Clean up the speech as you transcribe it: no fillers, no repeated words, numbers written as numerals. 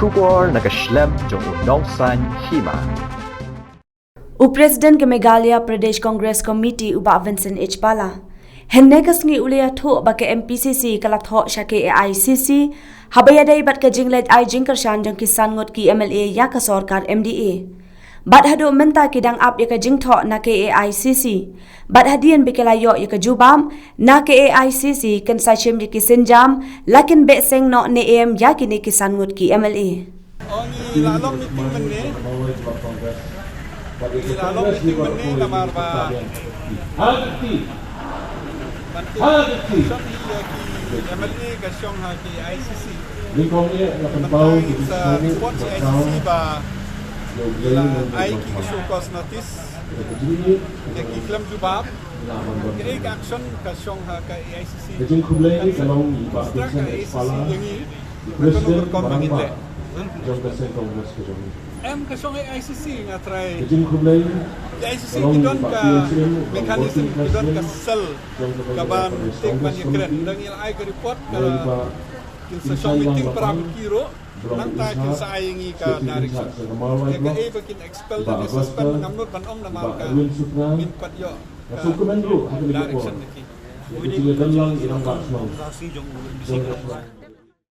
Shubor nakaslem jong unongsan hima. President ke Meghalaya Pradesh Congress Committee uba Vincent H. Pala. Henne kasngi ulia thu ba ke MPCC kalatho shake AICC habayada ibat ke jinglet ai jingkershan jong kisan ngot ki MLA ya ka sarkar MDA. Bat hado menta kidang ap ya ka jingtho na ke AICC. Bat hadian bekelayo ya ka jubam na ke AICC kan sachim ya ki senjam lakin be seng no ne em ya ki ni kisan ngot ki MLA. Ongi lalong meeting menni. Lalong meeting menni lamar ba. Hati. MLA ka syong ha ki ICC. Lingkongnya akan bau di report ICC ba. Ai ki show cause notice. Ya ki claim jubab. Kini action ka syong ha ka ICC. Jadi kumlai kalau iba kepala Presiden Bangba jom kasi Kongres ke jom. Ka syong ICC nga try. Jadi kumlai ICC kidon ka mekanisme kidon ka sel kaban tekman Ukraine dang il ai ka report ka sa syong meeting para kiro nanta kin sa ayengi ka direction. Ka e bakin expel na suspend ngamnut ban om na marka min patyo. Sukumen dulu direction niki. Jadi dalam irang tak semau.